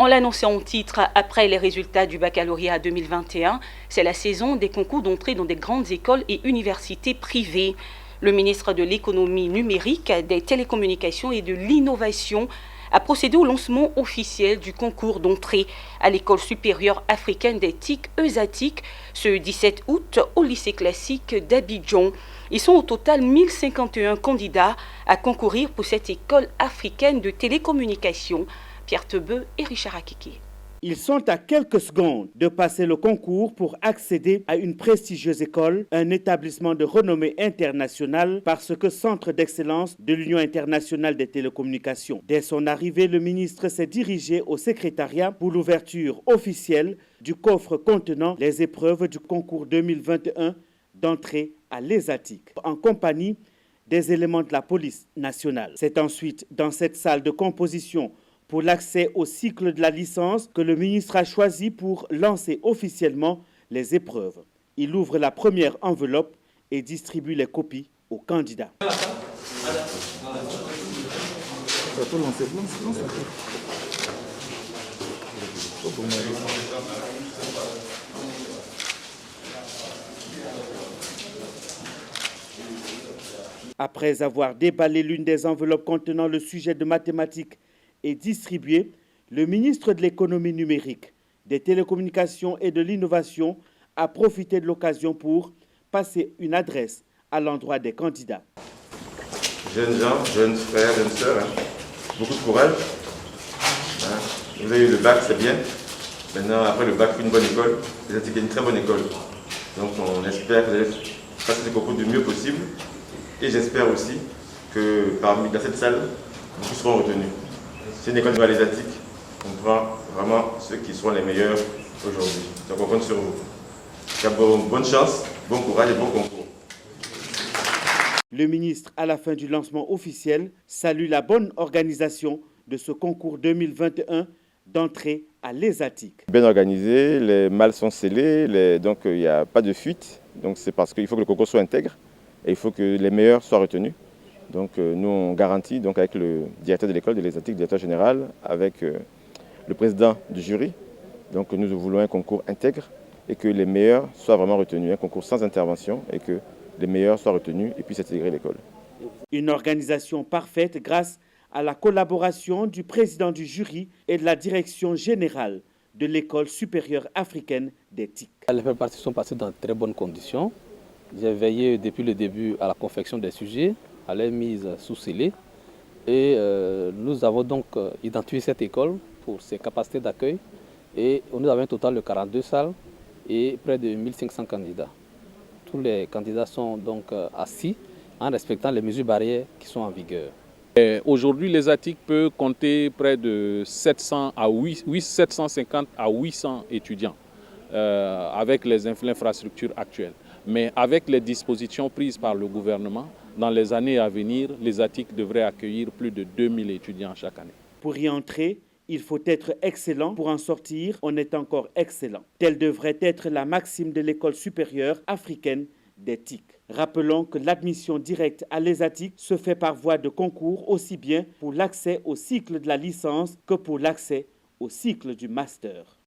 On l'annonçait en titre, après les résultats du baccalauréat 2021, c'est la saison des concours d'entrée dans des grandes écoles et universités privées. Le ministre de l'économie numérique, des télécommunications et de l'innovation a procédé au lancement officiel du concours d'entrée à l'École supérieure africaine des TIC ESATIC ce 17 août au lycée classique d'Abidjan. Ils sont au total 1051 candidats à concourir pour cette école africaine de télécommunications. Pierre Tebeu et Richard Akiki. Ils sont à quelques secondes de passer le concours pour accéder à une prestigieuse école, un établissement de renommée internationale parce que centre d'excellence de l'Union internationale des télécommunications. Dès son arrivée, le ministre s'est dirigé au secrétariat pour l'ouverture officielle du coffre contenant les épreuves du concours 2021 d'entrée à l'ESATIC, en compagnie des éléments de la police nationale. C'est ensuite dans cette salle de composition pour l'accès au cycle de la licence que le ministre a choisi pour lancer officiellement les épreuves. Il ouvre la première enveloppe et distribue les copies aux candidats. Après avoir déballé l'une des enveloppes contenant le sujet de mathématiques et distribué, le ministre de l'économie numérique, des télécommunications et de l'innovation a profité de l'occasion pour passer une adresse à l'endroit des candidats. Jeunes gens, jeunes frères, jeunes sœurs, beaucoup de courage. Vous avez eu le bac, c'est bien. Maintenant, après le bac, une bonne école. C'est une très bonne école. Donc on espère que vous allez passer ce concours du mieux possible. Et j'espère aussi que dans cette salle, beaucoup seront retenus. C'est une école de l'ESATIC. On prend vraiment ceux qui seront les meilleurs aujourd'hui. Donc on compte sur vous. Bonne chance, bon courage et bon concours. Le ministre, à la fin du lancement officiel, salue la bonne organisation de ce concours 2021 d'entrée à l'ESATIC. Bien organisé, les malles sont scellées, donc il n'y a pas de fuite. Donc c'est parce qu'il faut que le concours soit intègre et il faut que les meilleurs soient retenus. Donc nous on garantit donc avec le directeur de l'école de l'ESATIC, le directeur général, avec le président du jury. Donc nous voulons un concours intègre et que les meilleurs soient vraiment retenus, un concours sans intervention et que les meilleurs soient retenus et puissent intégrer l'école. Une organisation parfaite grâce à la collaboration du président du jury et de la direction générale de l'école supérieure africaine des TIC. Les préparations sont passées dans de très bonnes conditions. J'ai veillé depuis le début à la confection des sujets, à leur mise sous scellé. Et nous avons donc identifié cette école pour ses capacités d'accueil. Et nous avons un total de 42 salles et près de 1500 candidats. Tous les candidats sont donc assis en respectant les mesures barrières qui sont en vigueur. Aujourd'hui, l'ESATIC peut compter près de 750 à 800 étudiants avec les infrastructures actuelles. Mais avec les dispositions prises par le gouvernement, dans les années à venir, l'ESATIC devrait accueillir plus de 2000 étudiants chaque année. Pour y entrer, il faut être excellent. Pour en sortir, on est encore excellent. Telle devrait être la maxime de l'école supérieure africaine des TIC. Rappelons que l'admission directe à l'ESATIC se fait par voie de concours aussi bien pour l'accès au cycle de la licence que pour l'accès au cycle du master.